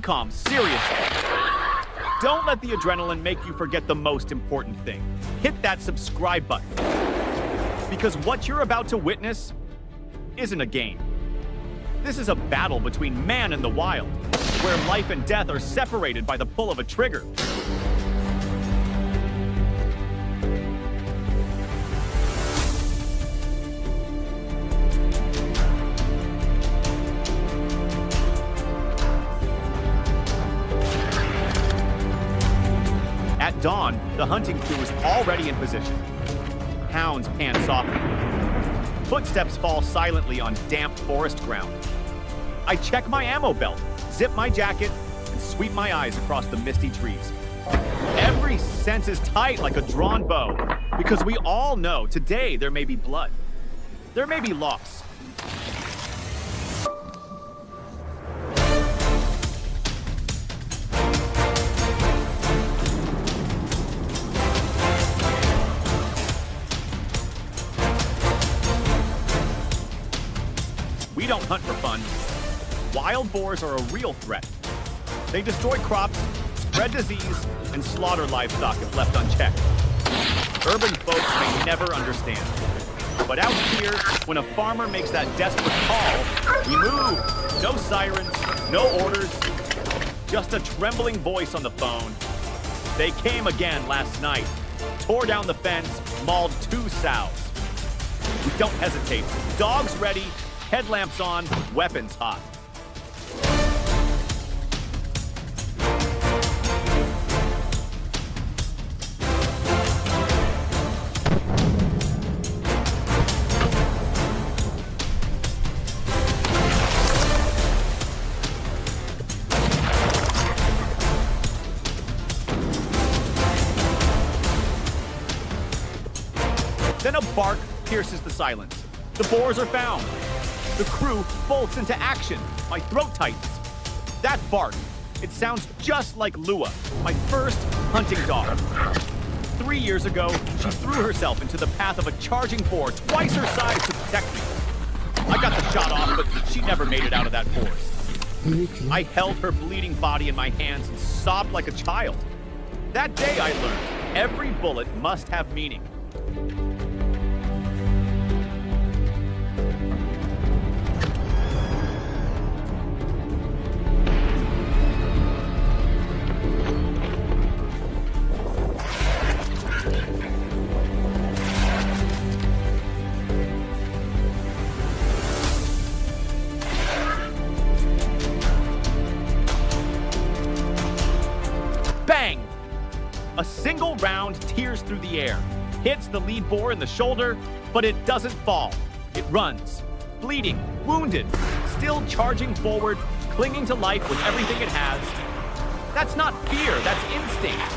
calm, seriously. Don't let the adrenaline make you forget the most important thing. Hit that subscribe button. Because what you're about to witness isn't a game. This is a battle between man and the wild, where life and death are separated by the pull of a trigger. At dawn, the hunting crew is already in position. Hounds pant softly. Footsteps fall silently on damp forest ground. I check my ammo belt, zip my jacket, and sweep my eyes across the misty trees. Every sense is tight like a drawn bow, because we all know today there may be blood. There may be loss. We don't hunt for fun. Wild boars are a real threat. They destroy crops, spread disease, and slaughter livestock if left unchecked. Urban folks may never understand. But out here, when a farmer makes that desperate call, we move. No sirens, no orders, just a trembling voice on the phone. They came again last night, tore down the fence, mauled 2 sows. We don't hesitate. Dogs ready, headlamps on, weapons hot. Then a bark pierces the silence. The boars are found. The crew bolts into action. My throat tightens. That bark, it sounds just like Lua, my first hunting dog. 3 years ago, she threw herself into the path of a charging boar twice her size to protect me. I got the shot off, but she never made it out of that forest. I held her bleeding body in my hands and sobbed like a child. That day I learned, every bullet must have meaning. Bang! A single round tears through the air, hits the lead boar in the shoulder, but it doesn't fall. It runs, bleeding, wounded, still charging forward, clinging to life with everything it has. That's not fear, that's instinct.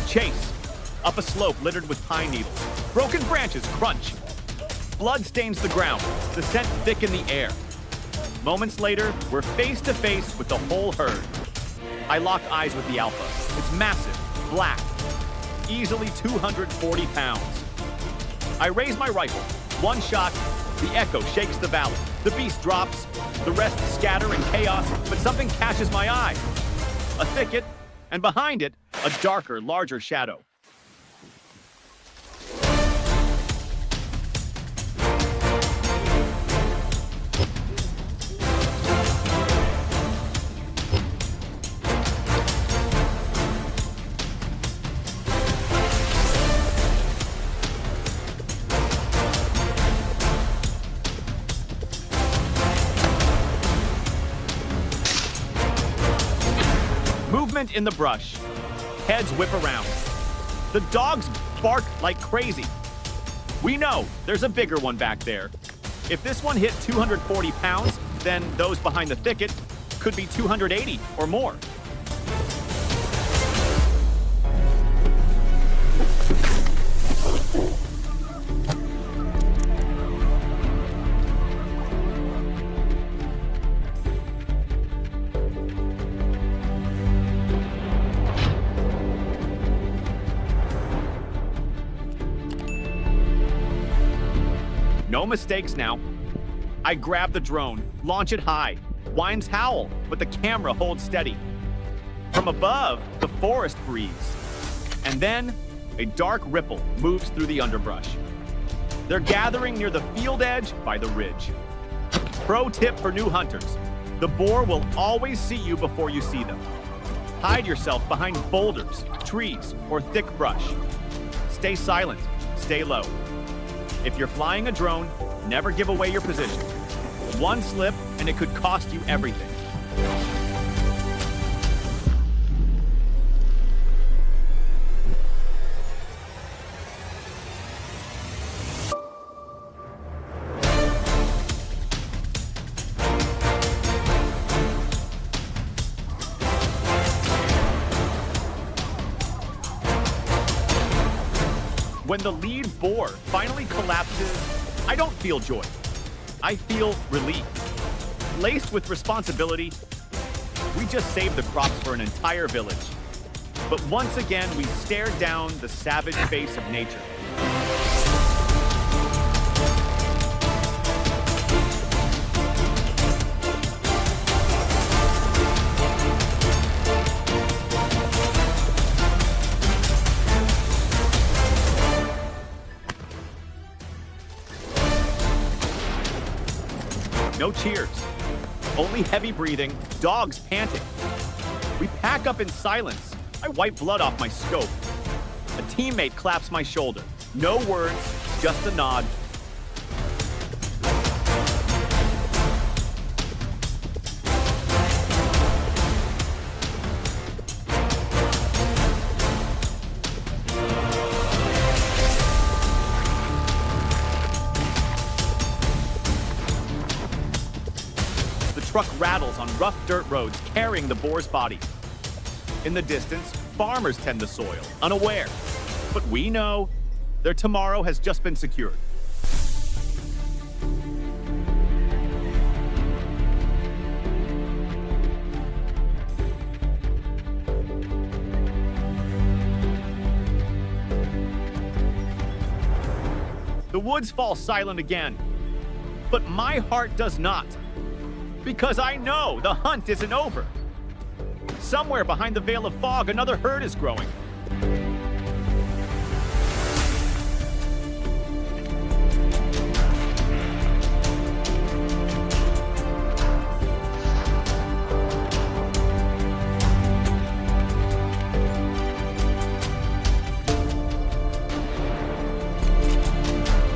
Chase. Up a slope littered with pine needles. Broken branches crunch. Blood stains the ground, the scent thick in the air. Moments later, we're face to face with the whole herd. I lock eyes with the alpha. It's massive, black, easily 240 pounds. I raise my rifle. One shot, the echo shakes the valley. The beast drops, the rest scatter in chaos, but something catches my eye. A thicket, and behind it, a darker, larger shadow. Movement in the brush. Heads whip around. The dogs bark like crazy. We know there's a bigger one back there. If this one hit 240 pounds, then those behind the thicket could be 280 or more. No mistakes now. I grab the drone, launch it high. Winds howl, but the camera holds steady. From above, the forest breathes. And then, a dark ripple moves through the underbrush. They're gathering near the field edge by the ridge. Pro tip for new hunters: the boar will always see you before you see them. Hide yourself behind boulders, trees, or thick brush. Stay silent, stay low. If you're flying a drone, never give away your position. One slip and it could cost you everything. When the lead boar finally collapses, I don't feel joy. I feel relief. Laced with responsibility, we just saved the crops for an entire village. But once again, we stared down the savage face of nature. No cheers, only heavy breathing, dogs panting. We pack up in silence. I wipe blood off my scope. A teammate claps my shoulder. No words, just a nod. The truck rattles on rough dirt roads, carrying the boar's body. In the distance, farmers tend the soil, unaware. But we know their tomorrow has just been secured. The woods fall silent again, but my heart does not. Because I know the hunt isn't over. Somewhere behind the veil of fog, another herd is growing.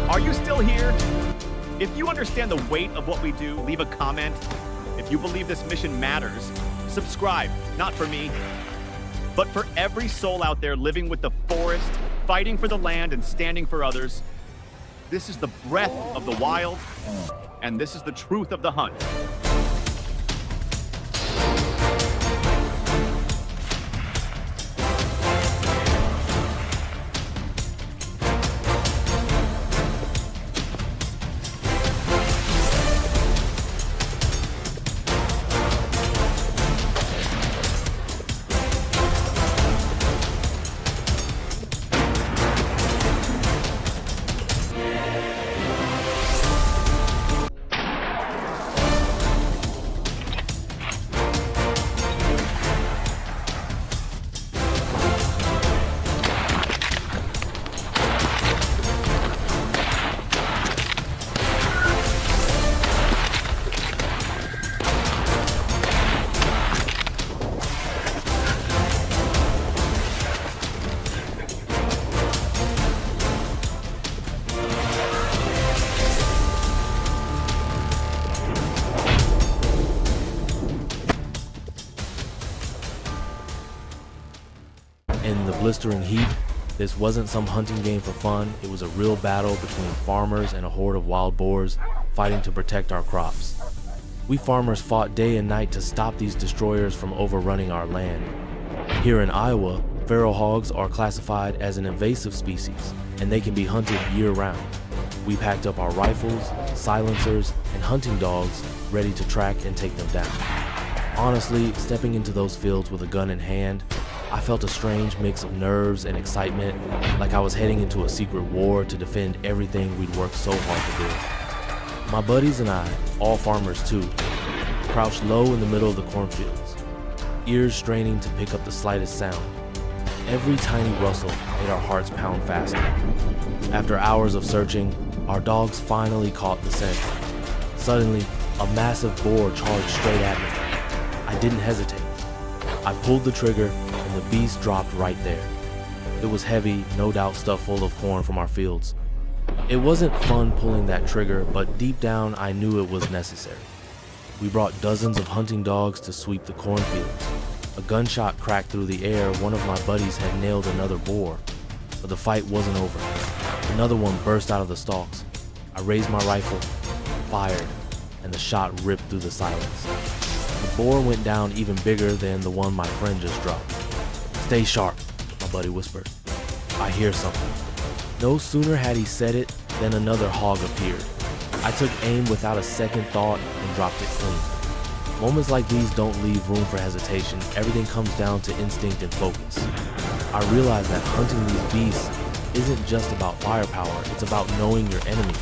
Are you still here? If you understand the weight of what we do, leave a comment. If you believe this mission matters, subscribe, not for me, but for every soul out there living with the forest, fighting for the land and standing for others. This is the breath of the wild, and this is the truth of the hunt. In the blistering heat, this wasn't some hunting game for fun. It was a real battle between farmers and a horde of wild boars fighting to protect our crops. We farmers fought day and night to stop these destroyers from overrunning our land. Here in Iowa, Feral hogs are classified as an invasive species, and they can be hunted year-round. We packed up our rifles, silencers, and hunting dogs ready to track and take them down. Honestly, stepping into those fields with a gun in hand, I felt a strange mix of nerves and excitement, like I was heading into a secret war to defend everything we'd worked so hard to build. My buddies and I, all farmers too, crouched low in the middle of the cornfields, ears straining to pick up the slightest sound. Every tiny rustle made our hearts pound faster. After hours of searching, our dogs finally caught the scent. Suddenly, a massive boar charged straight at me. I didn't hesitate. I pulled the trigger, and the beast dropped right there. It was heavy, no doubt stuffed full of corn from our fields. It wasn't fun pulling that trigger, but deep down I knew it was necessary. We brought dozens of hunting dogs to sweep the cornfields. A gunshot cracked through the air. One of my buddies had nailed another boar, but the fight wasn't over. Another one burst out of the stalks. I raised my rifle, fired, and the shot ripped through the silence. The boar went down even bigger than the one my friend just dropped. "Stay sharp," my buddy whispered. "I hear something." No sooner had he said it than another hog appeared. I took aim without a second thought and dropped it clean. Moments like these don't leave room for hesitation. Everything comes down to instinct and focus. I realized that hunting these beasts isn't just about firepower, it's about knowing your enemy.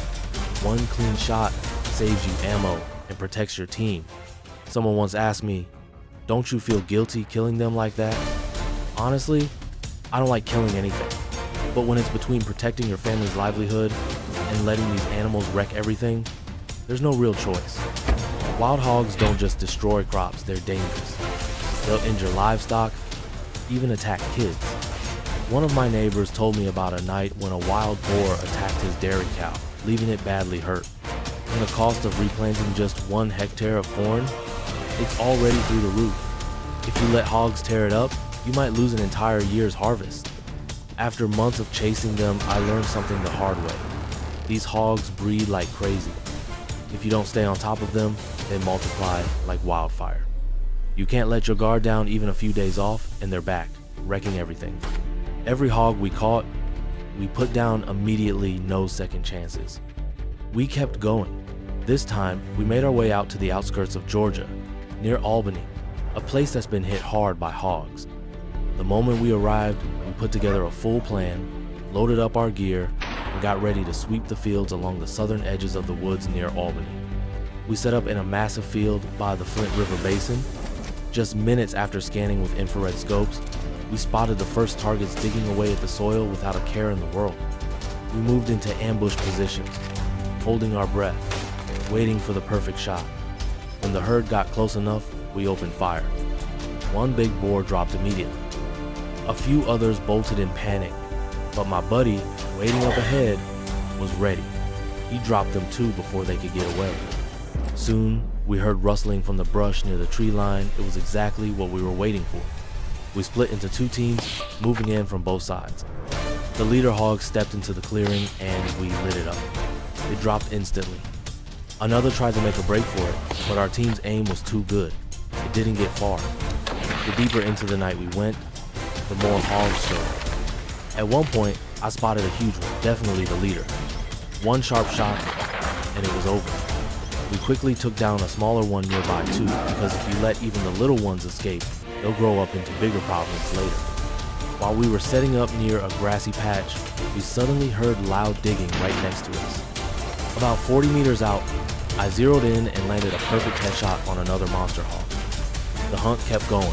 One clean shot saves you ammo and protects your team. Someone once asked me, "Don't you feel guilty killing them like that?" Honestly, I don't like killing anything. But when it's between protecting your family's livelihood and letting these animals wreck everything, there's no real choice. Wild hogs don't just destroy crops, they're dangerous. They'll injure livestock, even attack kids. One of my neighbors told me about a night when a wild boar attacked his dairy cow, leaving it badly hurt. And the cost of replanting just 1 hectare of corn, it's already through the roof. If you let hogs tear it up, you might lose an entire year's harvest. After months of chasing them, I learned something the hard way. These hogs breed like crazy. If you don't stay on top of them, they multiply like wildfire. You can't let your guard down even a few days off, and they're back, wrecking everything. Every hog we caught, we put down immediately, no second chances. We kept going. This time, we made our way out to the outskirts of Georgia, near Albany, a place that's been hit hard by hogs. The moment we arrived, we put together a full plan, loaded up our gear, and got ready to sweep the fields along the southern edges of the woods near Albany. We set up in a massive field by the Flint River Basin. Just minutes after scanning with infrared scopes, we spotted the first targets digging away at the soil without a care in the world. We moved into ambush positions, holding our breath, waiting for the perfect shot. When the herd got close enough, we opened fire. One big boar dropped immediately. A few others bolted in panic, but my buddy, waiting up ahead, was ready. He dropped them too before they could get away. Soon, we heard rustling from the brush near the tree line. It was exactly what we were waiting for. We split into 2 teams, moving in from both sides. The leader hog stepped into the clearing and we lit it up. It dropped instantly. Another tried to make a break for it, but our team's aim was too good. It didn't get far. The deeper into the night we went, the more hogs showed up. At one point, I spotted a huge one, definitely the leader. One sharp shot, and it was over. We quickly took down a smaller one nearby too, because if you let even the little ones escape, they'll grow up into bigger problems later. While we were setting up near a grassy patch, we suddenly heard loud digging right next to us. About 40 meters out, I zeroed in and landed a perfect headshot on another monster hog. The hunt kept going.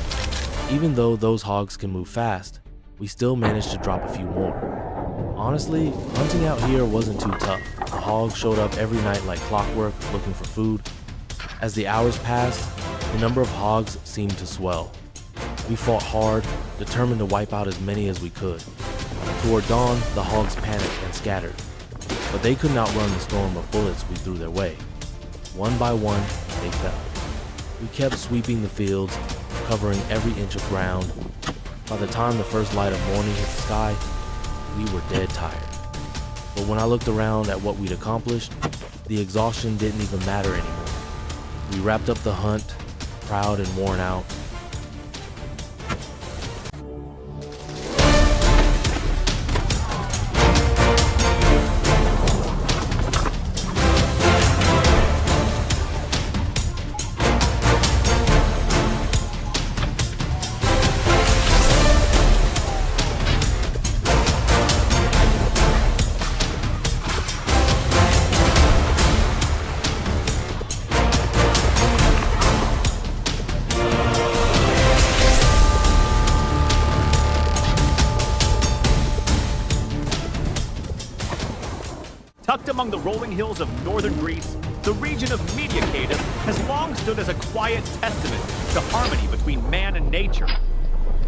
Even though those hogs can move fast, we still managed to drop a few more. Honestly, hunting out here wasn't too tough. The hogs showed up every night like clockwork, looking for food. As the hours passed, the number of hogs seemed to swell. We fought hard, determined to wipe out as many as we could. Toward dawn, the hogs panicked and scattered, but they could not outrun the storm of bullets we threw their way. One by one, they fell. We kept sweeping the fields, covering every inch of ground. By the time the first light of morning hit the sky, we were dead tired. But when I looked around at what we'd accomplished, the exhaustion didn't even matter anymore. We wrapped up the hunt, proud and worn out. Tucked among the rolling hills of northern Greece, the region of Mediacada has long stood as a quiet testament to harmony between man and nature.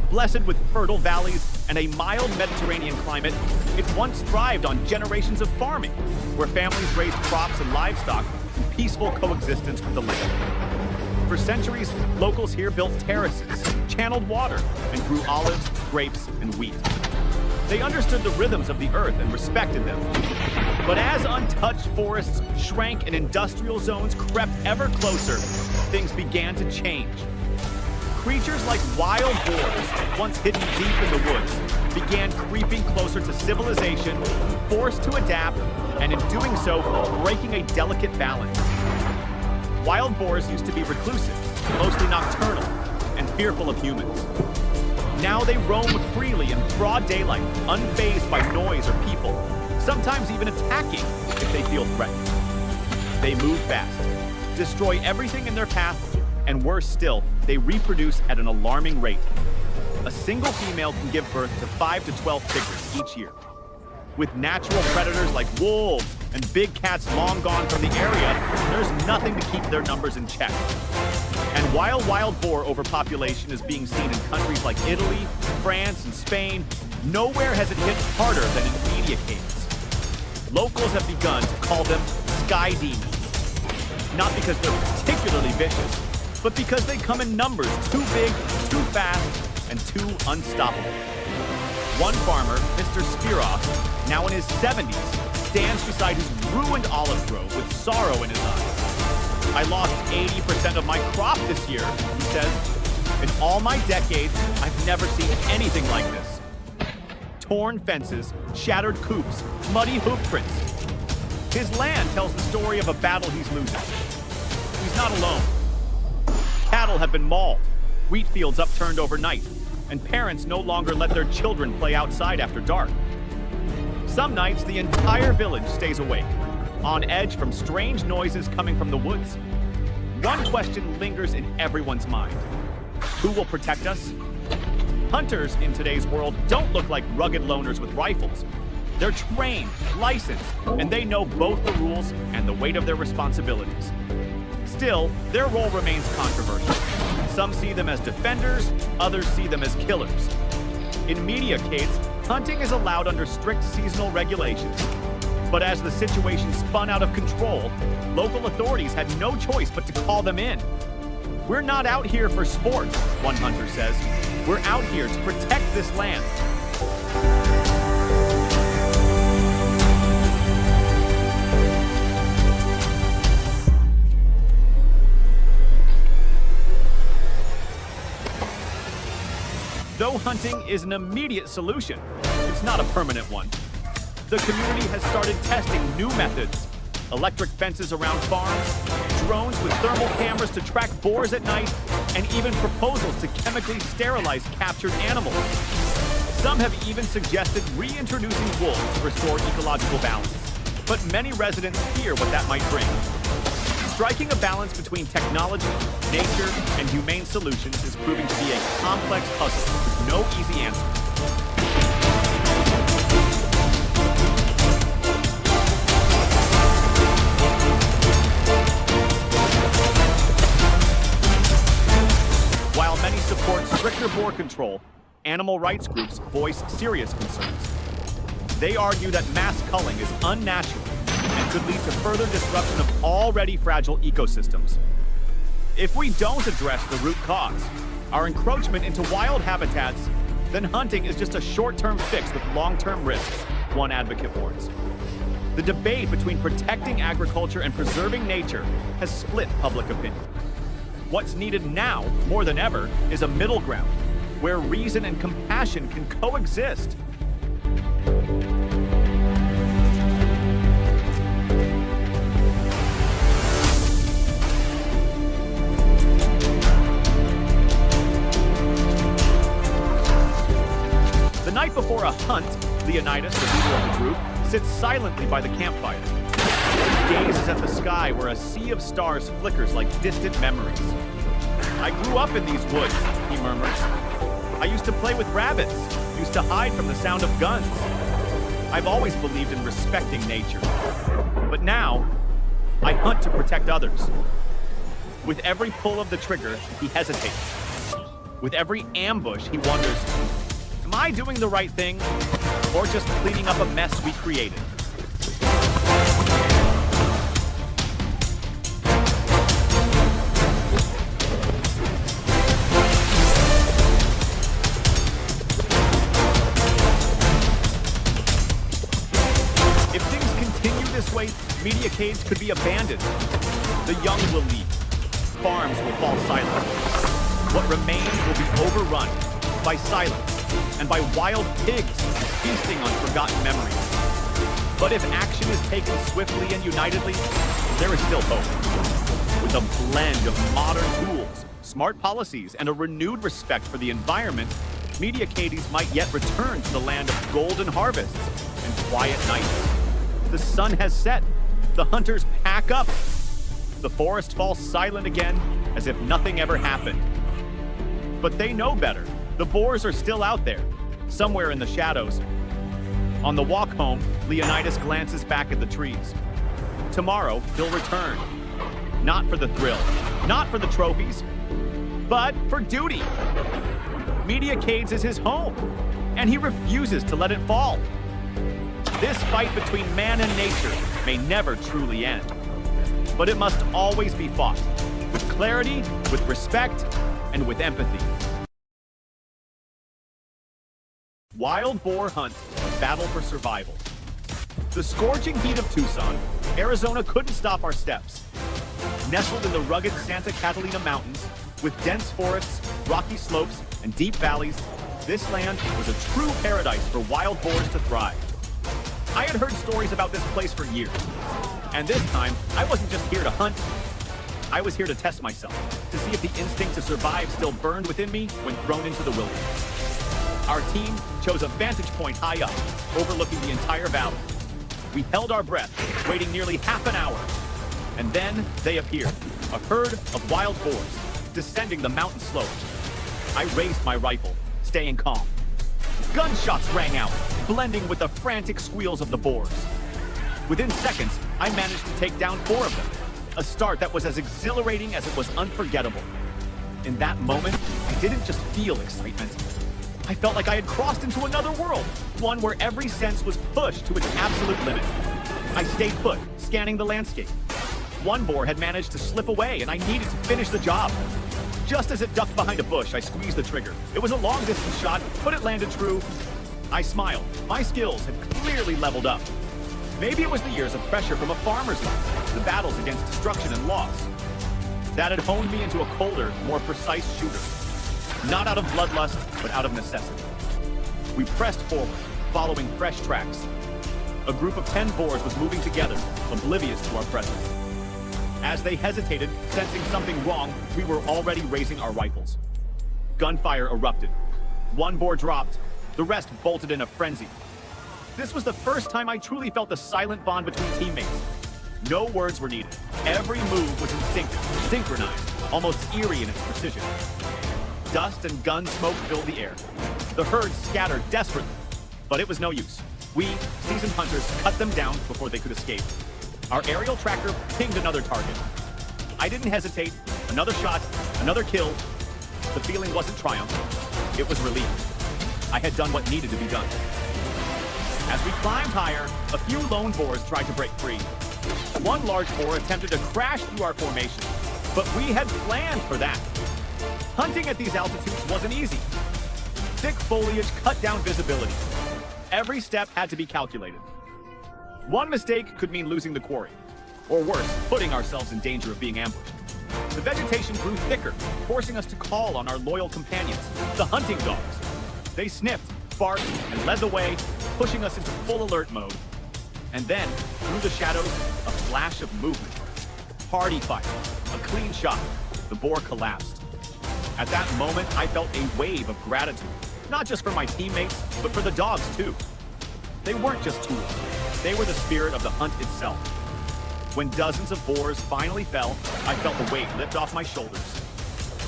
Blessed with fertile valleys and a mild Mediterranean climate, it once thrived on generations of farming, where families raised crops and livestock in peaceful coexistence with the land. For centuries, locals here built terraces, channeled water, and grew olives, grapes, and wheat. They understood the rhythms of the earth and respected them. But as untouched forests shrank and industrial zones crept ever closer, things began to change. Creatures like wild boars, once hidden deep in the woods, began creeping closer to civilization, forced to adapt, and in doing so, breaking a delicate balance. Wild boars used to be reclusive, mostly nocturnal, and fearful of humans. Now they roam freely in broad daylight, unfazed by noise or people, sometimes even attacking if they feel threatened. They move fast, destroy everything in their path, and worse still, they reproduce at an alarming rate. A single female can give birth to 5 to 12 tigers each year. With natural predators like wolves and big cats long gone from the area, there's nothing to keep their numbers in check. And while wild boar overpopulation is being seen in countries like Italy, France, and Spain, nowhere has it hit harder than in Mediacades. Locals have begun to call them sky demons. Not because they're particularly vicious, but because they come in numbers too big, too fast, and too unstoppable. One farmer, Mr. Spiros, now in his 70s, stands beside his ruined olive grove with sorrow in his eyes. I lost 80% of my crop this year, he says. In all my decades, I've never seen anything like this. Torn fences, shattered coops, muddy hoof prints. His land tells the story of a battle he's losing. He's not alone. Cattle have been mauled, wheat fields upturned overnight, and parents no longer let their children play outside after dark. Some nights, the entire village stays awake, on edge from strange noises coming from the woods. One question lingers in everyone's mind. Who will protect us? Hunters in today's world don't look like rugged loners with rifles. They're trained, licensed, and they know both the rules and the weight of their responsibilities. Still, their role remains controversial. Some see them as defenders, others see them as killers. In Mediacades, hunting is allowed under strict seasonal regulations. But as the situation spun out of control, local authorities had no choice but to call them in. We're not out here for sport, one hunter says. We're out here to protect this land. Though hunting is an immediate solution, it's not a permanent one. The community has started testing new methods. Electric fences around farms, drones with thermal cameras to track boars at night, and even proposals to chemically sterilize captured animals. Some have even suggested reintroducing wolves to restore ecological balance. But many residents fear what that might bring. Striking a balance between technology, nature, and humane solutions is proving to be a complex puzzle with no easy answer. While many support stricter boar control, animal rights groups voice serious concerns. They argue that mass culling is unnatural and could lead to further disruption of already fragile ecosystems. If we don't address the root cause, our encroachment into wild habitats, then hunting is just a short-term fix with long-term risks, one advocate warns. The debate between protecting agriculture and preserving nature has split public opinion. What's needed now, more than ever, is a middle ground, where reason and compassion can coexist. The night before a hunt, Leonidas, the leader of the group, sits silently by the campfire. He gazes at the sky where a sea of stars flickers like distant memories. I grew up in these woods, he murmurs. I used to play with rabbits, used to hide from the sound of guns. I've always believed in respecting nature. But now, I hunt to protect others. With every pull of the trigger, he hesitates. With every ambush, he wonders, am I doing the right thing, or just cleaning up a mess we created? If things continue this way, mediacades could be abandoned. The young will leave. Farms will fall silent. What remains will be overrun by silence and by wild pigs feasting on forgotten memories. But if action is taken swiftly and unitedly, there is still hope. With a blend of modern tools, smart policies, and a renewed respect for the environment, mediacades might yet return to the land of golden harvests and quiet nights. The sun has set. The hunters pack up. The forest falls silent again, as if nothing ever happened. But they know better. The boars are still out there, somewhere in the shadows. On the walk home, Leonidas glances back at the trees. Tomorrow, he'll return. Not for the thrill, not for the trophies, but for duty. Mediacades is his home, and he refuses to let it fall. This fight between man and nature may never truly end. But it must always be fought, with clarity, with respect, and with empathy. Wild boar hunt, a battle for survival. The scorching heat of Tucson, Arizona couldn't stop our steps. Nestled in the rugged Santa Catalina Mountains, with dense forests, rocky slopes, and deep valleys, this land was a true paradise for wild boars to thrive. I had heard stories about this place for years. And this time, I wasn't just here to hunt. I was here to test myself, to see if the instinct to survive still burned within me when thrown into the wilderness. Our team chose a vantage point high up, overlooking the entire valley. We held our breath, waiting nearly half an hour. And then they appeared, a herd of wild boars, descending the mountain slope. I raised my rifle, staying calm. Gunshots rang out, blending with the frantic squeals of the boars. Within seconds, I managed to take down 4 of them, a start that was as exhilarating as it was unforgettable. In that moment, I didn't just feel excitement. I felt like I had crossed into another world, one where every sense was pushed to its absolute limit. I stayed put, scanning the landscape. One boar had managed to slip away, and I needed to finish the job. Just as it ducked behind a bush, I squeezed the trigger. It was a long-distance shot, but it landed true. I smiled. My skills had clearly leveled up. Maybe it was the years of pressure from a farmer's life, the battles against destruction and loss, that had honed me into a colder, more precise shooter. Not out of bloodlust, but out of necessity. We pressed forward, following fresh tracks. A group of 10 boars was moving together, oblivious to our presence. As they hesitated, sensing something wrong, we were already raising our rifles. Gunfire erupted. One boar dropped. The rest bolted in a frenzy. This was the first time I truly felt the silent bond between teammates. No words were needed. Every move was instinctive, synchronized, almost eerie in its precision. Dust and gun smoke filled the air. The herd scattered desperately, but it was no use. We, seasoned hunters, cut them down before they could escape. Our aerial tracker pinged another target. I didn't hesitate. Another shot, another kill. The feeling wasn't triumph. It was relief. I had done what needed to be done. As we climbed higher, a few lone boars tried to break free. One large boar attempted to crash through our formation, but we had planned for that. Hunting at these altitudes wasn't easy. Thick foliage cut down visibility. Every step had to be calculated. One mistake could mean losing the quarry, or worse, putting ourselves in danger of being ambushed. The vegetation grew thicker, forcing us to call on our loyal companions, the hunting dogs. They sniffed, barked, and led the way, pushing us into full alert mode. And then, through the shadows, a flash of movement. Party fire, a clean shot. The boar collapsed. At that moment, I felt a wave of gratitude, not just for my teammates, but for the dogs too. They weren't just tools. They were the spirit of the hunt itself. When dozens of boars finally fell, I felt the weight lift off my shoulders.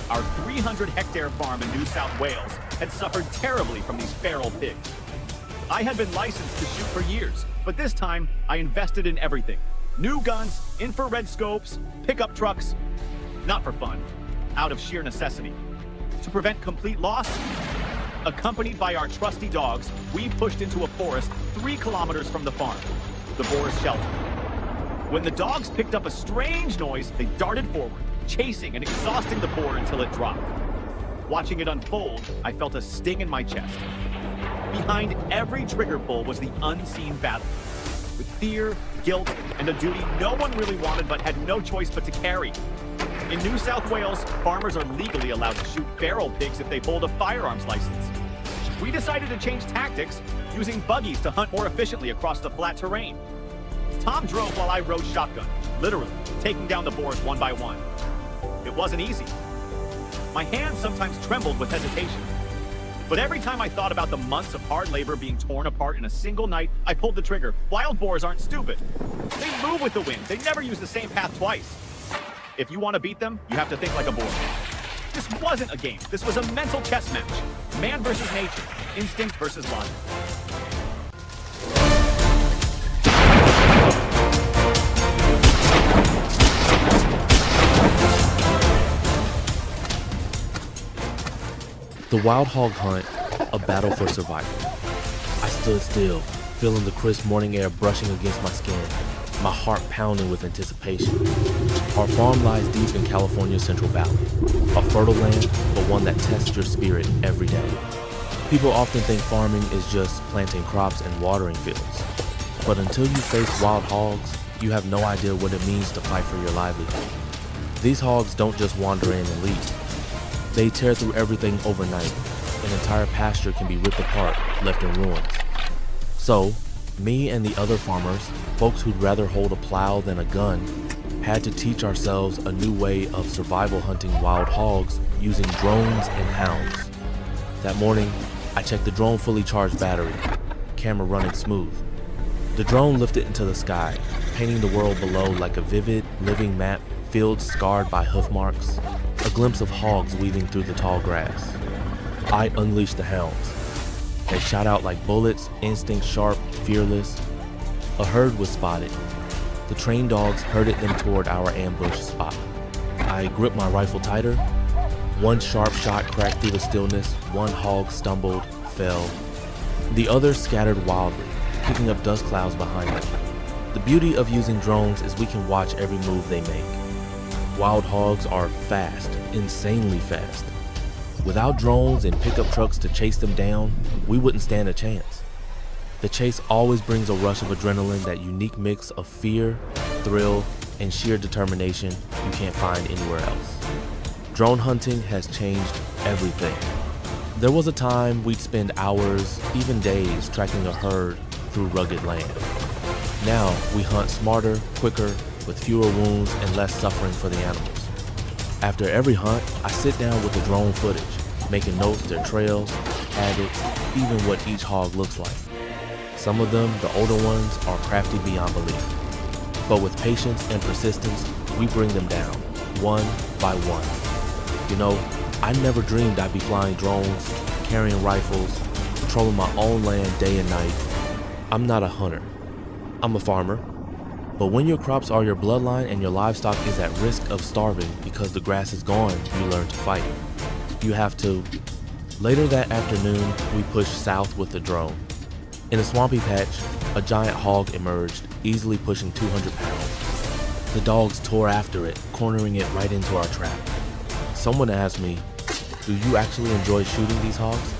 Our 300-hectare farm in New South Wales had suffered terribly from these feral pigs. I had been licensed to shoot for years, but this time I invested in everything. New guns, infrared scopes, pickup trucks. Not for fun, out of sheer necessity. To prevent complete loss, accompanied by our trusty dogs, we pushed into a forest 3 kilometers from the farm, the boar's shelter. When the dogs picked up a strange noise, they darted forward, chasing and exhausting the boar until it dropped. Watching it unfold, I felt a sting in my chest. Behind every trigger pull was the unseen battle, with fear, guilt, and a duty no one really wanted but had no choice but to carry. In New South Wales, farmers are legally allowed to shoot feral pigs if they hold a firearms license. We decided to change tactics, using buggies to hunt more efficiently across the flat terrain. Tom drove while I rode shotgun, literally taking down the boars one by one. It wasn't easy. My hands sometimes trembled with hesitation. But every time I thought about the months of hard labor being torn apart in a single night, I pulled the trigger. Wild boars aren't stupid. They move with the wind. They never use the same path twice. If you want to beat them, you have to think like a boar. This wasn't a game. This was a mental chess match. Man versus nature. Instinct versus logic. The wild hog hunt, a battle for survival. I stood still, feeling the crisp morning air brushing against my skin, my heart pounding with anticipation. Our farm lies deep in California's Central Valley, a fertile land, but one that tests your spirit every day. People often think farming is just planting crops and watering fields. But until you face wild hogs, you have no idea what it means to fight for your livelihood. These hogs don't just wander in and leave. They tear through everything overnight. An entire pasture can be ripped apart, left in ruins. So, me and the other farmers, folks who'd rather hold a plow than a gun, had to teach ourselves a new way of survival hunting wild hogs using drones and hounds. That morning, I checked the drone fully charged battery, camera running smooth. The drone lifted into the sky, painting the world below like a vivid, living map, fields scarred by hoof marks, a glimpse of hogs weaving through the tall grass. I unleashed the hounds. They shot out like bullets, instinct sharp, fearless. A herd was spotted. The trained dogs herded them toward our ambush spot. I gripped my rifle tighter. One sharp shot cracked through the stillness. One hog stumbled, fell. The others scattered wildly, kicking up dust clouds behind them. The beauty of using drones is we can watch every move they make. Wild hogs are fast, insanely fast. Without drones and pickup trucks to chase them down, we wouldn't stand a chance. The chase always brings a rush of adrenaline, that unique mix of fear, thrill, and sheer determination you can't find anywhere else. Drone hunting has changed everything. There was a time we'd spend hours, even days, tracking a herd through rugged land. Now we hunt smarter, quicker, with fewer wounds and less suffering for the animals. After every hunt, I sit down with the drone footage, making notes, their trails, habits, even what each hog looks like. Some of them, the older ones, are crafty beyond belief. But with patience and persistence, we bring them down, one by one. You know, I never dreamed I'd be flying drones, carrying rifles, patrolling my own land day and night. I'm not a hunter. I'm a farmer. But when your crops are your bloodline and your livestock is at risk of starving because the grass is gone, you learn to fight. You have to. Later that afternoon, we pushed south with the drone. In a swampy patch, a giant hog emerged, easily pushing 200 pounds. The dogs tore after it, cornering it right into our trap. Someone asked me, "Do you actually enjoy shooting these hogs?"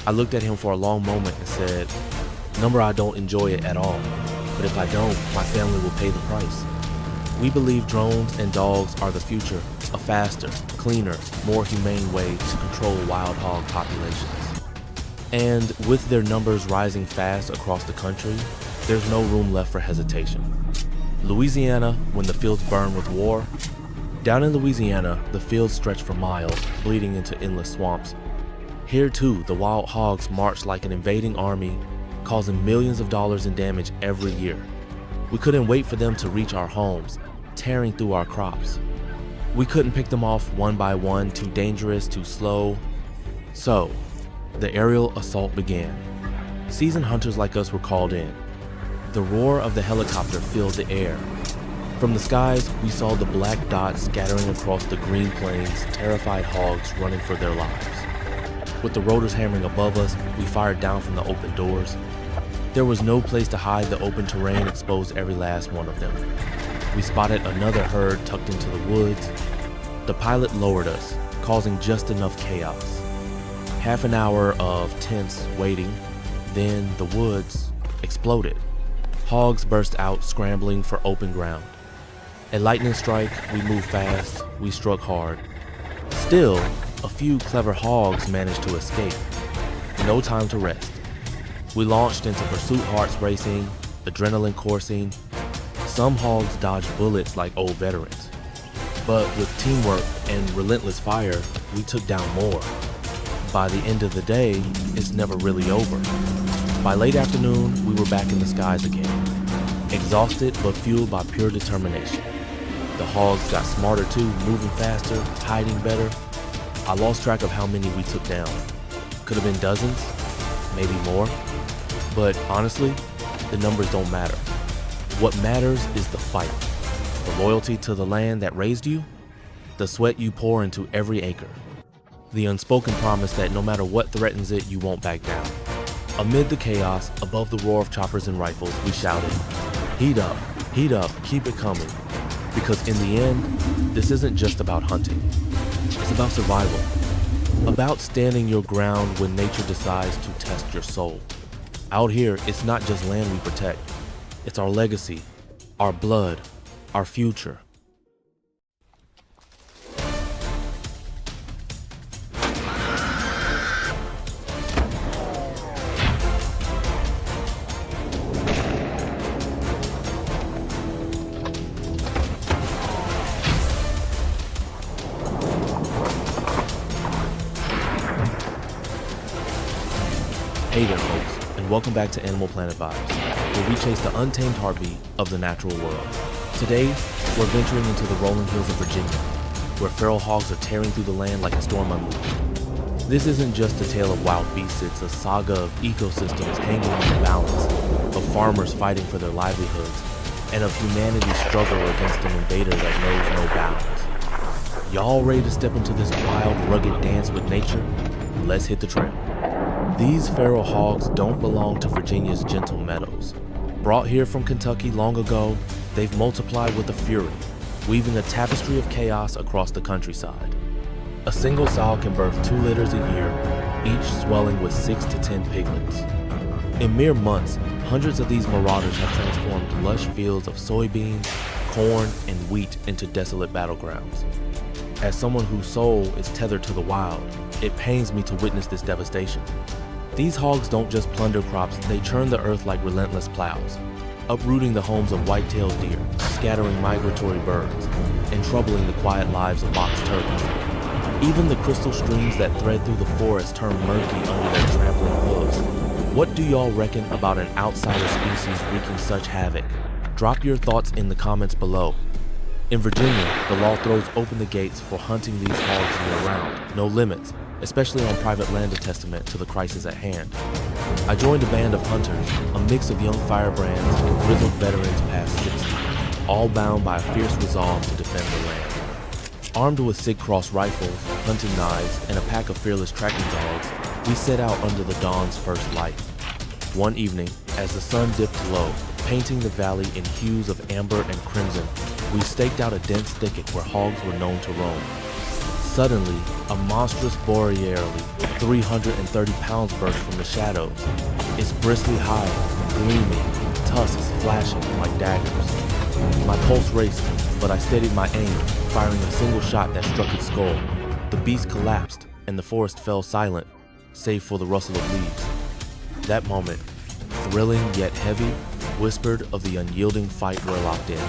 I looked at him for a long moment and said, "Number, I don't enjoy it at all. But if I don't, my family will pay the price." We believe drones and dogs are the future, a faster, cleaner, more humane way to control wild hog populations. And with their numbers rising fast across the country, there's no room left for hesitation. Louisiana, when the fields burn with war. Down in Louisiana, the fields stretch for miles, bleeding into endless swamps. Here too, the wild hogs march like an invading army, causing millions of dollars in damage every year. We couldn't wait for them to reach our homes, tearing through our crops. We couldn't pick them off one by one, too dangerous, too slow. So, the aerial assault began. seasoned hunters like us were called in. The roar of the helicopter filled the air. From the skies, we saw the black dots scattering across the green plains, terrified hogs running for their lives. With the rotors hammering above us, we fired down from the open doors. There was no place to hide. The open terrain exposed every last one of them. We spotted another herd tucked into the woods. The pilot lowered us, causing just enough chaos. Half an hour of tense waiting, then the woods exploded. Hogs burst out, scrambling for open ground. A lightning strike, we moved fast, we struck hard. Still, a few clever hogs managed to escape. No time to rest. We launched into pursuit, hearts racing, adrenaline coursing. Some hogs dodged bullets like old veterans. But with teamwork and relentless fire, we took down more. By the end of the day, it's never really over. By late afternoon, we were back in the skies again. Exhausted but fueled by pure determination. The hogs got smarter too, moving faster, hiding better. I lost track of how many we took down. Could have been dozens, maybe more. But honestly, the numbers don't matter. What matters is the fight. The loyalty to the land that raised you, the sweat you pour into every acre. The unspoken promise that no matter what threatens it, you won't back down. Amid the chaos, above the roar of choppers and rifles, we shouted, heat up, keep it coming. Because in the end, this isn't just about hunting. It's about survival. About standing your ground when nature decides to test your soul. Out here, it's not just land we protect. It's our legacy, our blood, our future. Hey there folks, and welcome back to Animal Planet Vibes, where we chase the untamed heartbeat of the natural world. Today, we're venturing into the rolling hills of Virginia, where feral hogs are tearing through the land like a storm unleashed. This isn't just a tale of wild beasts, it's a saga of ecosystems hanging in the balance, of farmers fighting for their livelihoods, and of humanity's struggle against an invader that knows no bounds. Y'all ready to step into this wild, rugged dance with nature? Let's hit the trail. These feral hogs don't belong to Virginia's gentle meadows. Brought here from Kentucky long ago, they've multiplied with a fury, weaving a tapestry of chaos across the countryside. A single sow can birth 2 litters a year, each swelling with 6 to 10 piglets. In mere months, hundreds of these marauders have transformed lush fields of soybeans, corn, and wheat into desolate battlegrounds. As someone whose soul is tethered to the wild, it pains me to witness this devastation. These hogs don't just plunder crops, they churn the earth like relentless plows, uprooting the homes of white-tailed deer, scattering migratory birds, and troubling the quiet lives of box turtles. Even the crystal streams that thread through the forest turn murky under their trampling hooves. What do y'all reckon about an outsider species wreaking such havoc? Drop your thoughts in the comments below. In Virginia, the law throws open the gates for hunting these hogs year-round, no limits, especially on private land, a testament to the crisis at hand. I joined a band of hunters, a mix of young firebrands and grizzled veterans past 60, all bound by a fierce resolve to defend the land. Armed with Sig Cross rifles, hunting knives, and a pack of fearless tracking dogs, we set out under the dawn's first light. One evening, as the sun dipped low, painting the valley in hues of amber and crimson, we staked out a dense thicket where hogs were known to roam. Suddenly, a monstrous boar, 330 pounds, burst from the shadows, its bristly hide gleaming, tusks flashing like daggers. My pulse raced, but I steadied my aim, firing a single shot that struck its skull. The beast collapsed, and the forest fell silent, save for the rustle of leaves. That moment, thrilling yet heavy, whispered of the unyielding fight we're locked in.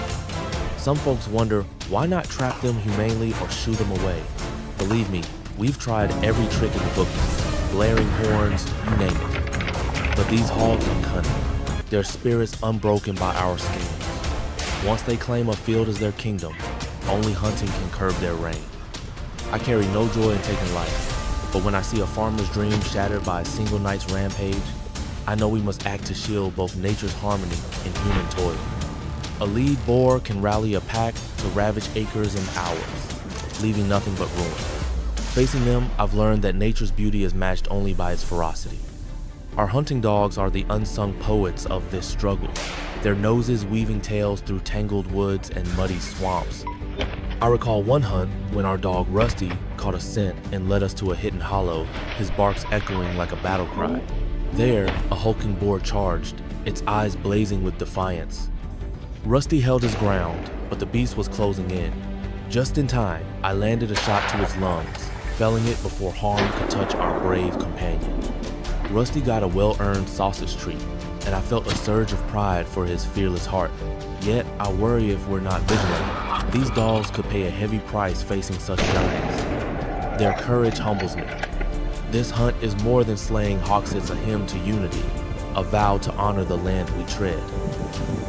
Some folks wonder, why not trap them humanely or shoot them away? Believe me, we've tried every trick in the book, blaring horns, you name it. But these hogs are cunning, their spirits unbroken by our schemes. Once they claim a field as their kingdom, only hunting can curb their reign. I carry no joy in taking life, but when I see a farmer's dream shattered by a single night's rampage, I know we must act to shield both nature's harmony and human toil. A lead boar can rally a pack to ravage acres in hours, leaving nothing but ruin. Facing them, I've learned that nature's beauty is matched only by its ferocity. Our hunting dogs are the unsung poets of this struggle, their noses weaving tales through tangled woods and muddy swamps. I recall one hunt when our dog Rusty caught a scent and led us to a hidden hollow, his barks echoing like a battle cry. There, a hulking boar charged, its eyes blazing with defiance. Rusty held his ground, but the beast was closing in. Just in time, I landed a shot to its lungs, felling it before harm could touch our brave companion. Rusty got a well-earned sausage treat, and I felt a surge of pride for his fearless heart. Yet, I worry if we're not vigilant, these dogs could pay a heavy price facing such giants. Their courage humbles me. This hunt is more than slaying hawks. It's a hymn to unity, a vow to honor the land we tread.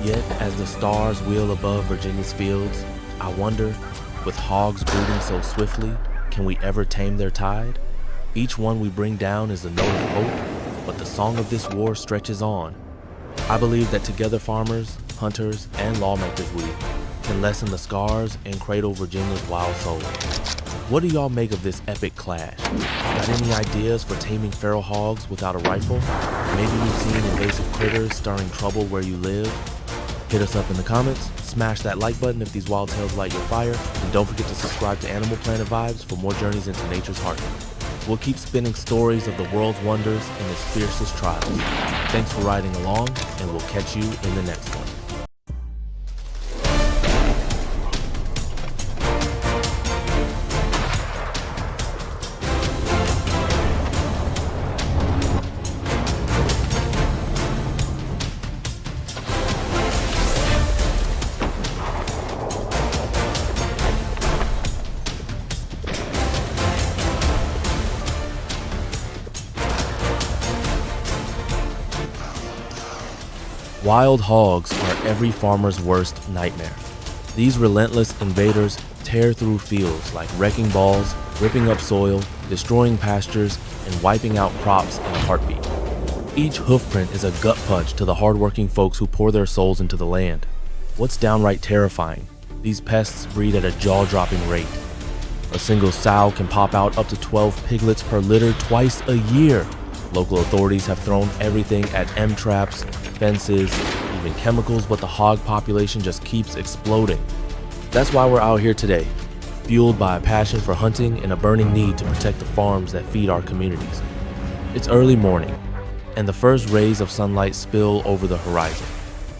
Yet, as the stars wheel above Virginia's fields, I wonder, with hogs brooding so swiftly, can we ever tame their tide? Each one we bring down is a note of hope, but the song of this war stretches on. I believe that together farmers, hunters, and lawmakers we can lessen the scars and cradle Virginia's wild soul. What do y'all make of this epic clash? Got any ideas for taming feral hogs without a rifle? Maybe you've seen invasive critters stirring trouble where you live? Hit us up in the comments, smash that like button if these wild tales light your fire, and don't forget to subscribe to Animal Planet Vibes for more journeys into nature's heart. We'll keep spinning stories of the world's wonders and its fiercest trials. Thanks for riding along, and we'll catch you in the next one. Wild hogs are every farmer's worst nightmare. These relentless invaders tear through fields like wrecking balls, ripping up soil, destroying pastures, and wiping out crops in a heartbeat. Each hoofprint is a gut punch to the hardworking folks who pour their souls into the land. What's downright terrifying, these pests breed at a jaw-dropping rate. A single sow can pop out up to 12 piglets per litter twice a year. Local authorities have thrown everything at M-traps, fences, even chemicals, but the hog population just keeps exploding. That's why we're out here today, fueled by a passion for hunting and a burning need to protect the farms that feed our communities. It's early morning, and the first rays of sunlight spill over the horizon,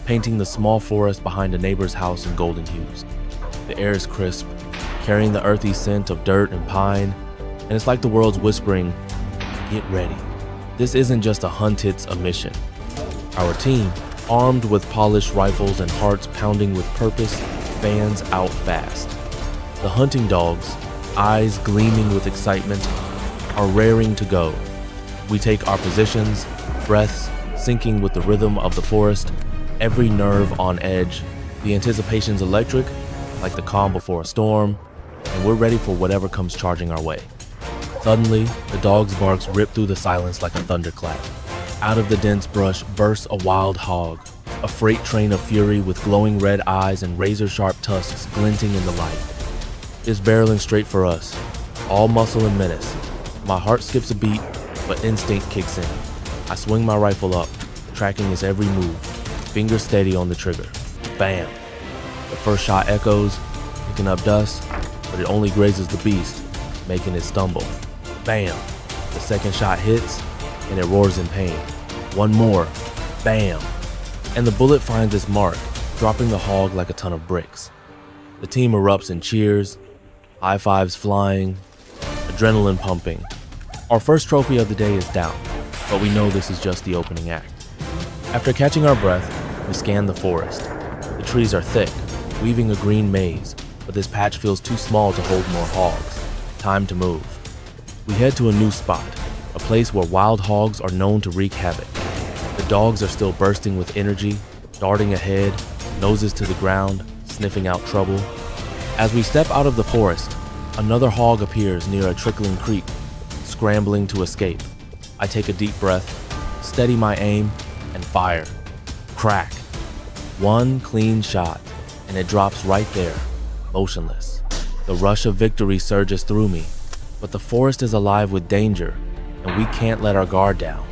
painting the small forest behind a neighbor's house in golden hues. The air is crisp, carrying the earthy scent of dirt and pine, and it's like the world's whispering, "Get ready." This isn't just a hunt, it's a mission. Our team, armed with polished rifles and hearts pounding with purpose, fans out fast. The hunting dogs, eyes gleaming with excitement, are raring to go. We take our positions, breaths syncing with the rhythm of the forest, every nerve on edge. The anticipation's electric, like the calm before a storm, and we're ready for whatever comes charging our way. Suddenly, the dog's barks rip through the silence like a thunderclap. Out of the dense brush bursts a wild hog, a freight train of fury with glowing red eyes and razor-sharp tusks glinting in the light. It's barreling straight for us, all muscle and menace. My heart skips a beat, but instinct kicks in. I swing my rifle up, tracking its every move, finger steady on the trigger. Bam! The first shot echoes, picking up dust, but it only grazes the beast, making it stumble. Bam! The second shot hits, and it roars in pain. One more. Bam! And the bullet finds its mark, dropping the hog like a ton of bricks. The team erupts in cheers, high fives flying, adrenaline pumping. Our first trophy of the day is down, but we know this is just the opening act. After catching our breath, we scan the forest. The trees are thick, weaving a green maze, but this patch feels too small to hold more hogs. Time to move. We head to a new spot, a place where wild hogs are known to wreak havoc. The dogs are still bursting with energy, darting ahead, noses to the ground, sniffing out trouble. As we step out of the forest, another hog appears near a trickling creek, scrambling to escape. I take a deep breath, steady my aim, and fire. Crack. One clean shot, and it drops right there, motionless. The rush of victory surges through me, but the forest is alive with danger, and we can't let our guard down.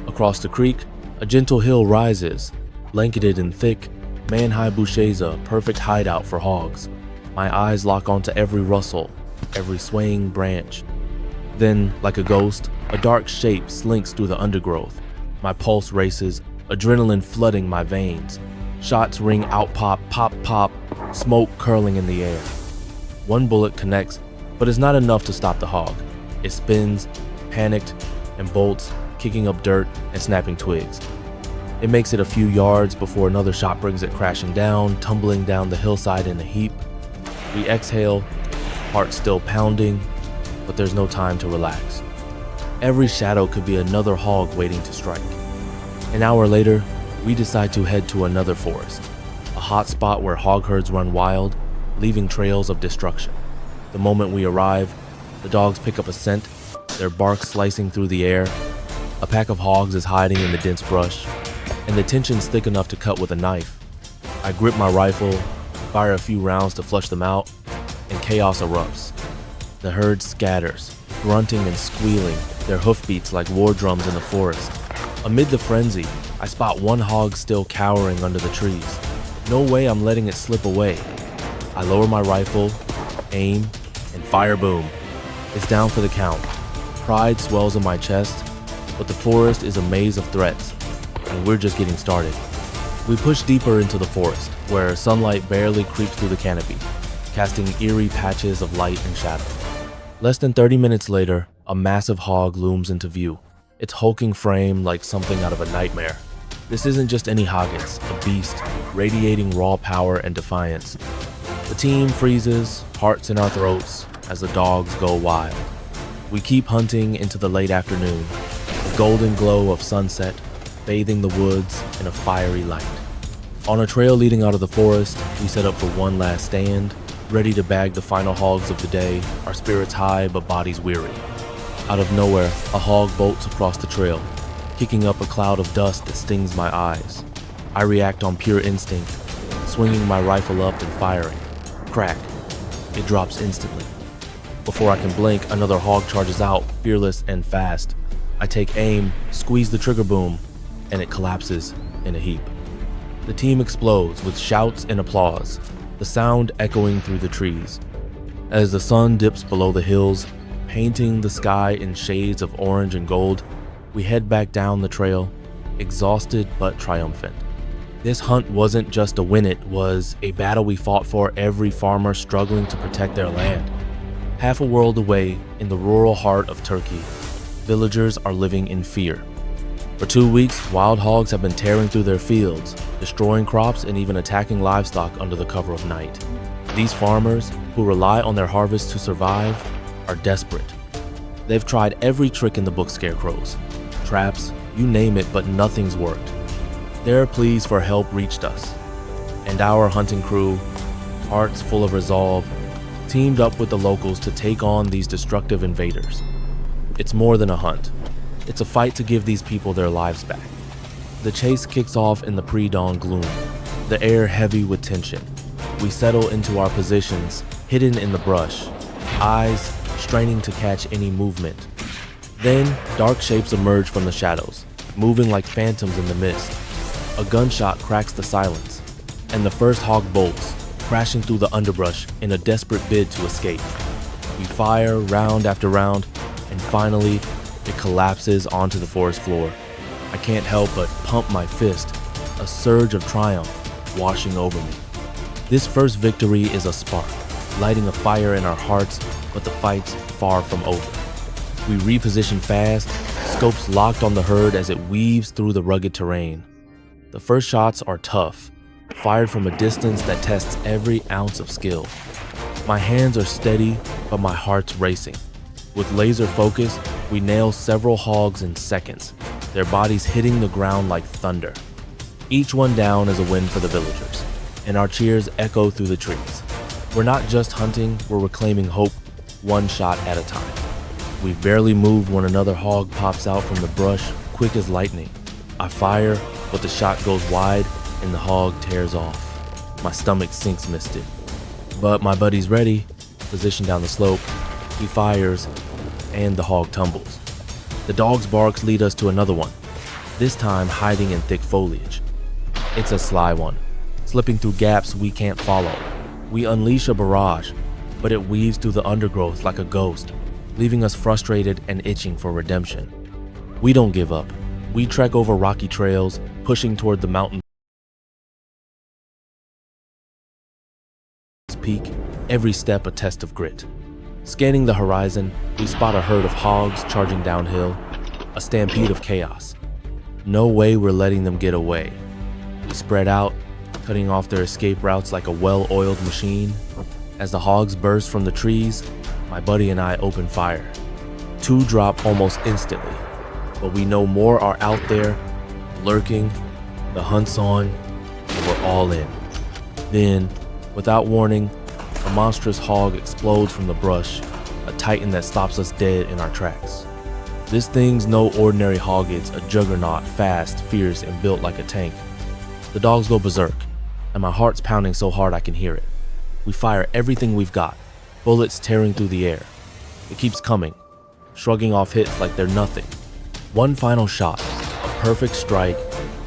Across the creek, a gentle hill rises, blanketed in thick, man-high bushes, a perfect hideout for hogs. My eyes lock onto every rustle, every swaying branch. Then, like a ghost, a dark shape slinks through the undergrowth. My pulse races, adrenaline flooding my veins. Shots ring out, pop, pop, pop, smoke curling in the air. One bullet connects, but it's not enough to stop the hog. It spins, panicked, and bolts, kicking up dirt and snapping twigs. It makes it a few yards before another shot brings it crashing down, tumbling down the hillside in a heap. We exhale, heart still pounding, but there's no time to relax. Every shadow could be another hog waiting to strike. An hour later, we decide to head to another forest, a hot spot where hog herds run wild, leaving trails of destruction. The moment we arrive, the dogs pick up a scent, their bark slicing through the air. A pack of hogs is hiding in the dense brush, and the tension's thick enough to cut with a knife. I grip my rifle, fire a few rounds to flush them out, and chaos erupts. The herd scatters, grunting and squealing, their hoofbeats like war drums in the forest. Amid the frenzy, I spot one hog still cowering under the trees. No way I'm letting it slip away. I lower my rifle, aim, and fire boom. It's down for the count. Pride swells in my chest, but the forest is a maze of threats, and we're just getting started. We push deeper into the forest, where sunlight barely creeps through the canopy, casting eerie patches of light and shadow. Less than 30 minutes later, a massive hog looms into view, its hulking frame like something out of a nightmare. This isn't just any hoggets, a beast, radiating raw power and defiance. The team freezes, hearts in our throats, as the dogs go wild. We keep hunting into the late afternoon, the golden glow of sunset bathing the woods in a fiery light. On a trail leading out of the forest, we set up for one last stand, ready to bag the final hogs of the day, our spirits high but bodies weary. Out of nowhere, a hog bolts across the trail, kicking up a cloud of dust that stings my eyes. I react on pure instinct, swinging my rifle up and firing. Crack. It drops instantly. Before I can blink, another hog charges out, fearless and fast. I take aim, squeeze the trigger boom, and it collapses in a heap. The team explodes with shouts and applause, the sound echoing through the trees. As the sun dips below the hills, painting the sky in shades of orange and gold, we head back down the trail, exhausted but triumphant. This hunt wasn't just a win, it was a battle we fought for every farmer struggling to protect their land. Half a world away, in the rural heart of Turkey, villagers are living in fear. For 2 weeks, wild hogs have been tearing through their fields, destroying crops and even attacking livestock under the cover of night. These farmers, who rely on their harvest to survive, are desperate. They've tried every trick in the book, scarecrows, traps, you name it, but nothing's worked. Their pleas for help reached us, and our hunting crew, hearts full of resolve, teamed up with the locals to take on these destructive invaders. It's more than a hunt. It's a fight to give these people their lives back. The chase kicks off in the pre-dawn gloom, the air heavy with tension. We settle into our positions, hidden in the brush, eyes straining to catch any movement. Then, dark shapes emerge from the shadows, moving like phantoms in the mist. A gunshot cracks the silence, and the first hog bolts, crashing through the underbrush in a desperate bid to escape. We fire round after round, and finally, it collapses onto the forest floor. I can't help but pump my fist, a surge of triumph washing over me. This first victory is a spark, lighting a fire in our hearts, but the fight's far from over. We reposition fast, scopes locked on the herd as it weaves through the rugged terrain. The first shots are tough, fired from a distance that tests every ounce of skill. My hands are steady, but my heart's racing. With laser focus, we nail several hogs in seconds, their bodies hitting the ground like thunder. Each one down is a win for the villagers, and our cheers echo through the trees. We're not just hunting, we're reclaiming hope, one shot at a time. We've barely moved when another hog pops out from the brush, quick as lightning. I fire, but the shot goes wide and the hog tears off. My stomach sinks misted. But my buddy's ready, positioned down the slope. He fires, and the hog tumbles. The dog's barks lead us to another one, this time hiding in thick foliage. It's a sly one, slipping through gaps we can't follow. We unleash a barrage, but it weaves through the undergrowth like a ghost, leaving us frustrated and itching for redemption. We don't give up. We trek over rocky trails, pushing toward the mountain peak, every step a test of grit. Scanning the horizon, we spot a herd of hogs charging downhill, a stampede of chaos. No way we're letting them get away. We spread out, cutting off their escape routes like a well-oiled machine. As the hogs burst from the trees, my buddy and I open fire. 2 drop almost instantly, but we know more are out there, lurking. The hunt's on, and we're all in. Then, without warning, a monstrous hog explodes from the brush, a titan that stops us dead in our tracks. This thing's no ordinary hog, it's a juggernaut, fast, fierce, and built like a tank. The dogs go berserk, and my heart's pounding so hard I can hear it. We fire everything we've got, bullets tearing through the air. It keeps coming, shrugging off hits like they're nothing. One final shot, a perfect strike,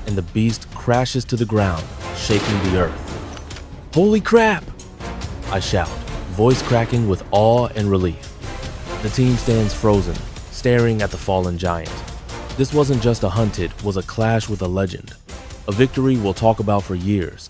and the beast crashes to the ground, shaking the earth. Holy crap! I shout, voice cracking with awe and relief. The team stands frozen, staring at the fallen giant. This wasn't just a hunt, it was a clash with a legend. A victory we'll talk about for years,